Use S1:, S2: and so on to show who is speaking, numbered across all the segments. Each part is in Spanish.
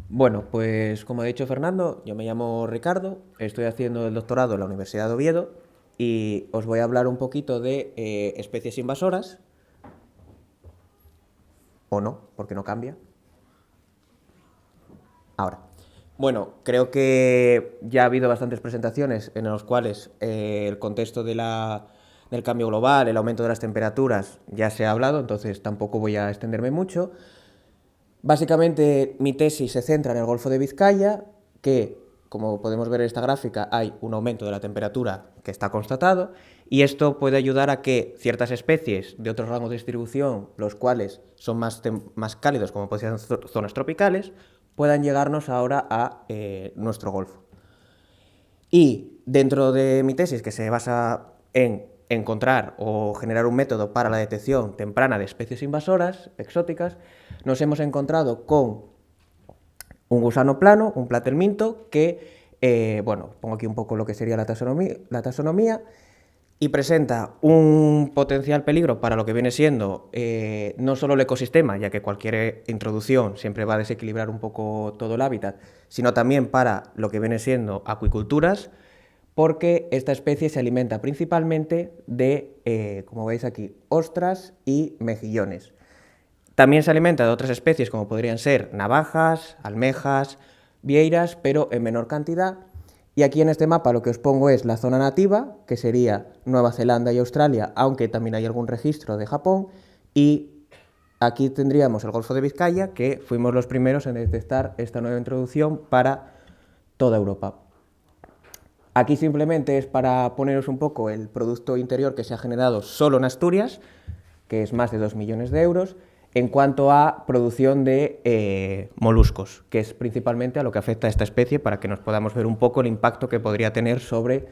S1: Bueno, pues como ha dicho Fernando, yo me llamo Ricardo, estoy haciendo el doctorado en la Universidad de Oviedo y os voy a hablar un poquito de especies invasoras, o no, porque no cambia. Ahora. Bueno, creo que ya ha habido bastantes presentaciones en las cuales el contexto del cambio global, el aumento de las temperaturas, ya se ha hablado, entonces tampoco voy a extenderme mucho. Básicamente, mi tesis se centra en el Golfo de Vizcaya, que, como podemos ver en esta gráfica, hay un aumento de la temperatura que está constatado, y esto puede ayudar a que ciertas especies de otros rangos de distribución, los cuales son más cálidos, como pueden ser zonas tropicales, puedan llegarnos ahora a nuestro Golfo. Y dentro de mi tesis, que se basa en encontrar o generar un método para la detección temprana de especies invasoras exóticas, nos hemos encontrado con un gusano plano, un platelminto, que, bueno, pongo aquí un poco lo que sería la taxonomía y presenta un potencial peligro para lo que viene siendo no solo el ecosistema, ya que cualquier introducción siempre va a desequilibrar un poco todo el hábitat, sino también para lo que viene siendo acuiculturas, porque esta especie se alimenta principalmente de, como veis aquí, ostras y mejillones. También se alimenta de otras especies como podrían ser navajas, almejas, vieiras, pero en menor cantidad. Y aquí en este mapa lo que os pongo es la zona nativa, que sería Nueva Zelanda y Australia, aunque también hay algún registro de Japón. Y aquí tendríamos el Golfo de Vizcaya, que fuimos los primeros en detectar esta nueva introducción para toda Europa. Aquí simplemente es para poneros un poco el producto interior que se ha generado solo en Asturias, que es más de 2 millones de euros, en cuanto a producción de moluscos, que es principalmente a lo que afecta a esta especie, para que nos podamos ver un poco el impacto que podría tener sobre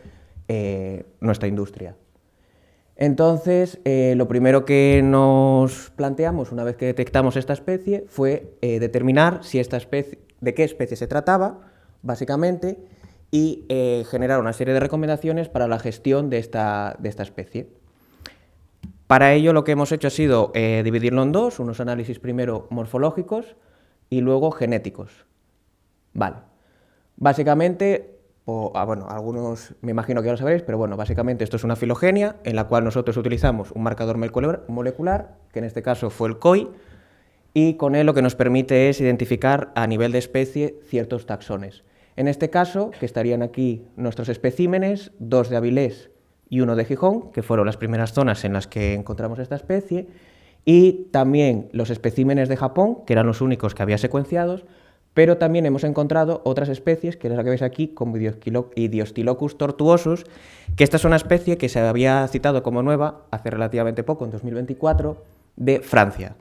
S1: nuestra industria. Entonces, lo primero que nos planteamos una vez que detectamos esta especie fue determinar si esta especie, de qué especie se trataba, básicamente, y generar una serie de recomendaciones para la gestión de esta especie. Para ello lo que hemos hecho ha sido dividirlo en dos, unos análisis primero morfológicos y luego genéticos. Vale. Básicamente, bueno, algunos me imagino que ya lo sabréis, pero bueno, básicamente esto es una filogenia en la cual nosotros utilizamos un marcador molecular, que en este caso fue el COI, y con él lo que nos permite es identificar a nivel de especie ciertos taxones. En este caso, que estarían aquí nuestros especímenes, 2 de Avilés y 1 de Gijón, que fueron las primeras zonas en las que encontramos esta especie, y también los especímenes de Japón, que eran los únicos que había secuenciados, pero también hemos encontrado otras especies, que es la que veis aquí, como Idiostylochus tortuosus, que esta es una especie que se había citado como nueva hace relativamente poco, en 2024, de Francia.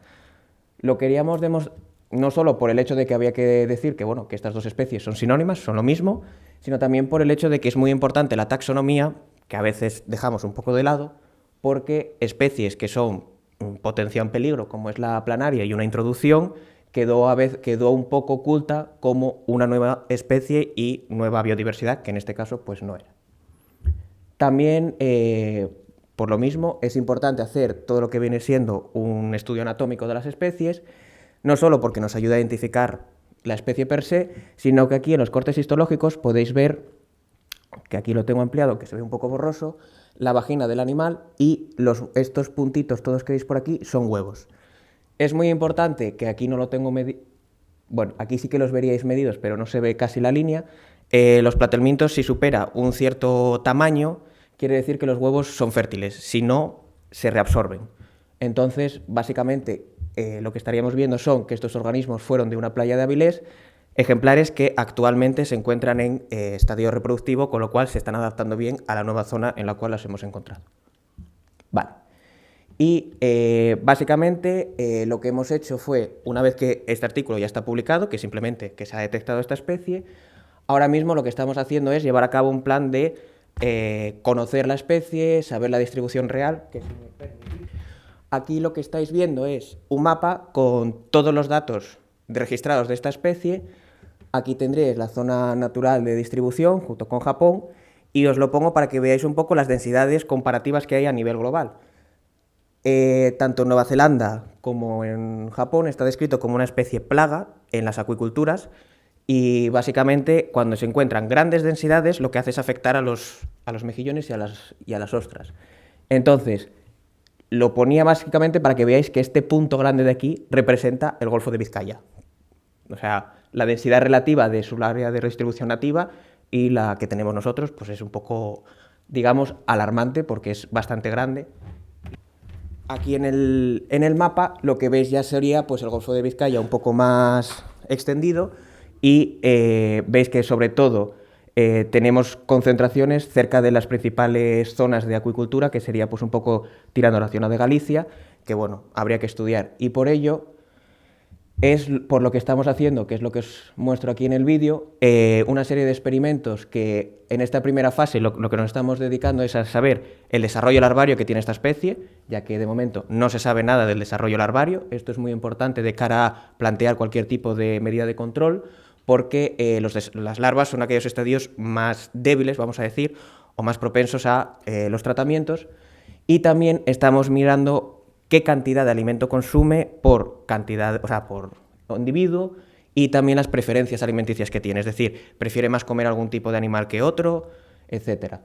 S1: Lo queríamos demostrar no solo por el hecho de que había que decir que, bueno, que estas dos especies son sinónimas, son lo mismo, sino también por el hecho de que es muy importante la taxonomía, que a veces dejamos un poco de lado, porque especies que son potencia en peligro, como es la planaria y una introducción, quedó un poco oculta como una nueva especie y nueva biodiversidad, que en este caso pues no era. También, por lo mismo, es importante hacer todo lo que viene siendo un estudio anatómico de las especies, no solo porque nos ayuda a identificar la especie per se, sino que aquí en los cortes histológicos podéis ver, que aquí lo tengo ampliado, que se ve un poco borroso, la vagina del animal y estos puntitos, todos que veis por aquí, son huevos. Es muy importante, que aquí no lo tengo medido, bueno, aquí sí que los veríais medidos, pero no se ve casi la línea. Los platelmintos, si supera un cierto tamaño, quiere decir que los huevos son fértiles, si no, se reabsorben. Entonces, básicamente, lo que estaríamos viendo son que estos organismos fueron de una playa de Avilés, ejemplares que actualmente se encuentran en estadio reproductivo, con lo cual se están adaptando bien a la nueva zona en la cual las hemos encontrado. Vale. Y básicamente lo que hemos hecho fue, una vez que este artículo ya está publicado, que simplemente que se ha detectado esta especie, ahora mismo lo que estamos haciendo es llevar a cabo un plan de conocer la especie, saber la distribución real, que si me permitís, aquí lo que estáis viendo es un mapa con todos los datos registrados de esta especie. Aquí tendréis la zona natural de distribución junto con Japón, y os lo pongo para que veáis un poco las densidades comparativas que hay a nivel global. Tanto en Nueva Zelanda como en Japón está descrito como una especie plaga en las acuiculturas, Y básicamente, cuando se encuentran grandes densidades, lo que hace es afectar a los mejillones y a las ostras. Entonces, lo ponía básicamente para que veáis que este punto grande de aquí representa el Golfo de Vizcaya. O sea, la densidad relativa de su área de redistribución nativa y la que tenemos nosotros, pues es un poco, digamos, alarmante porque es bastante grande. Aquí en el mapa lo que veis ya sería pues, el Golfo de Vizcaya un poco más extendido y veis que sobre todo tenemos concentraciones cerca de las principales zonas de acuicultura, que sería pues, un poco tirando a la zona de Galicia, que bueno, habría que estudiar. Y por ello es por lo que estamos haciendo, que es lo que os muestro aquí en el vídeo, una serie de experimentos que en esta primera fase lo que nos estamos dedicando es a saber el desarrollo larvario que tiene esta especie, ya que de momento no se sabe nada del desarrollo larvario. Esto es muy importante de cara a plantear cualquier tipo de medida de control, porque las larvas son aquellos estadios más débiles, vamos a decir, o más propensos a los tratamientos, y también estamos mirando qué cantidad de alimento consume por cantidad, o sea, por individuo, y también las preferencias alimenticias que tiene, es decir, prefiere más comer algún tipo de animal que otro, etc.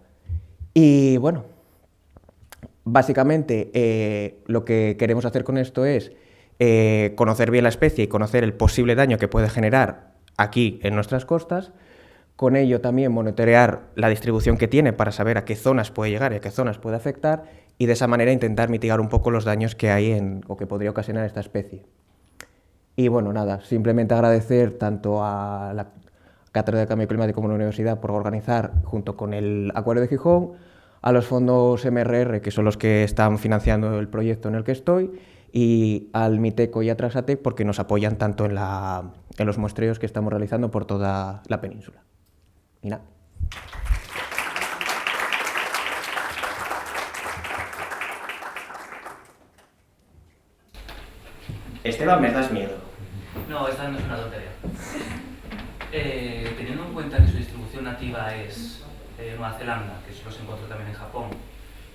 S1: Y bueno, básicamente lo que queremos hacer con esto es conocer bien la especie y conocer el posible daño que puede generar aquí en nuestras costas. Con ello también monitorear la distribución que tiene para saber a qué zonas puede llegar y a qué zonas puede afectar, y de esa manera intentar mitigar un poco los daños que hay o que podría ocasionar esta especie. Y bueno, nada, simplemente agradecer tanto a la Cátedra de Cambio Climático como a la Universidad por organizar, junto con el Acuario de Gijón, a los fondos MRR, que son los que están financiando el proyecto en el que estoy, y al Miteco y a Transatec, porque nos apoyan tanto en los muestreos que estamos realizando por toda la península. Y nada. Esteban, me das miedo.
S2: No, esta no es una tontería. Teniendo en cuenta que su distribución nativa es Nueva Zelanda, que solo se encontró también en Japón,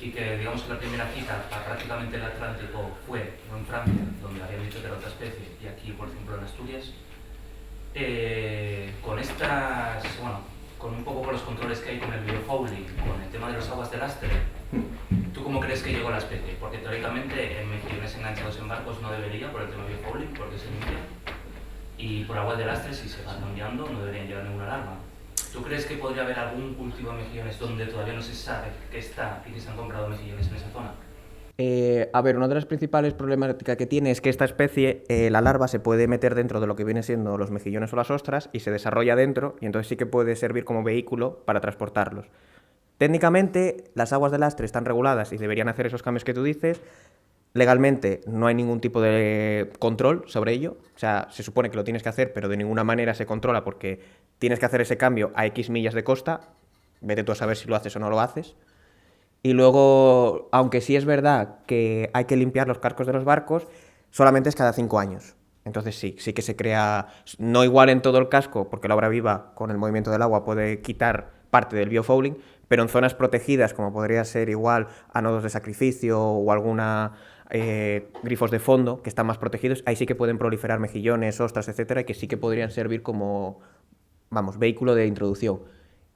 S2: y que digamos que la primera cita para prácticamente el Atlántico fue en Francia, donde habían dicho que era otra especie, y aquí, por ejemplo, en Asturias, con un poco por los controles que hay con el biofouling, con el tema de las aguas de lastre, ¿tú cómo crees que llegó la especie? Porque teóricamente en mejillones enganchados en barcos no debería por el tema biofouling, porque se limpia, y por aguas de lastre, si se van cambiando, no deberían llevar ninguna alarma. ¿Tú crees que podría haber algún cultivo de mejillones donde todavía no se sabe que está y que se han comprado mejillones en esa zona?
S1: A ver, una de las principales problemáticas que tiene es que esta especie, la larva se puede meter dentro de lo que viene siendo los mejillones o las ostras y se desarrolla dentro, y entonces sí que puede servir como vehículo para transportarlos. Técnicamente, las aguas de lastre están reguladas y deberían hacer esos cambios que tú dices. Legalmente no hay ningún tipo de control sobre ello, o sea, se supone que lo tienes que hacer, pero de ninguna manera se controla porque tienes que hacer ese cambio a X millas de costa, vete tú a saber si lo haces o no lo haces. Y luego, aunque sí es verdad que hay que limpiar los cascos de los barcos, solamente es cada 5 años. Entonces sí que se crea, no igual en todo el casco, porque la obra viva con el movimiento del agua puede quitar parte del biofouling, pero en zonas protegidas, como podría ser igual a nodos de sacrificio o alguna grifos de fondo, que están más protegidos, ahí sí que pueden proliferar mejillones, ostras, etcétera, y que sí que podrían servir como, vamos, vehículo de introducción.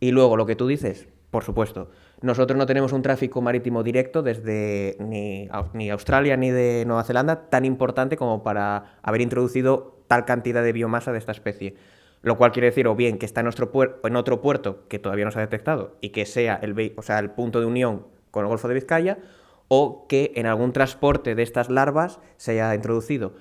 S1: Y luego, lo que tú dices, por supuesto, nosotros no tenemos un tráfico marítimo directo desde ni Australia ni de Nueva Zelanda tan importante como para haber introducido tal cantidad de biomasa de esta especie. Lo cual quiere decir o bien que está en otro puerto que todavía no se ha detectado y que sea el punto de unión con el Golfo de Vizcaya, o que en algún transporte de estas larvas se haya introducido,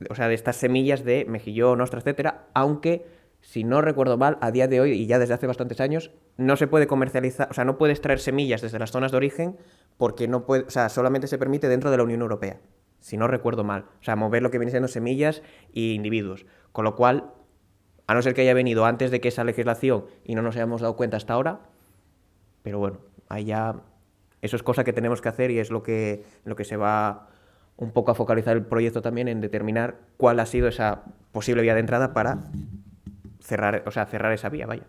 S1: o sea, de estas semillas de mejillón, ostra, etcétera, aunque, si no recuerdo mal, a día de hoy y ya desde hace bastantes años, no se puede comercializar, o sea, no puedes traer semillas desde las zonas de origen porque no puede, o sea, solamente se permite dentro de la Unión Europea, si no recuerdo mal. O sea, mover lo que viene siendo semillas e individuos. Con lo cual, a no ser que haya venido antes de que esa legislación y no nos hayamos dado cuenta hasta ahora, pero bueno, ahí ya eso es cosa que tenemos que hacer y es lo que se va un poco a focalizar el proyecto también, en determinar cuál ha sido esa posible vía de entrada para cerrar esa vía, vaya.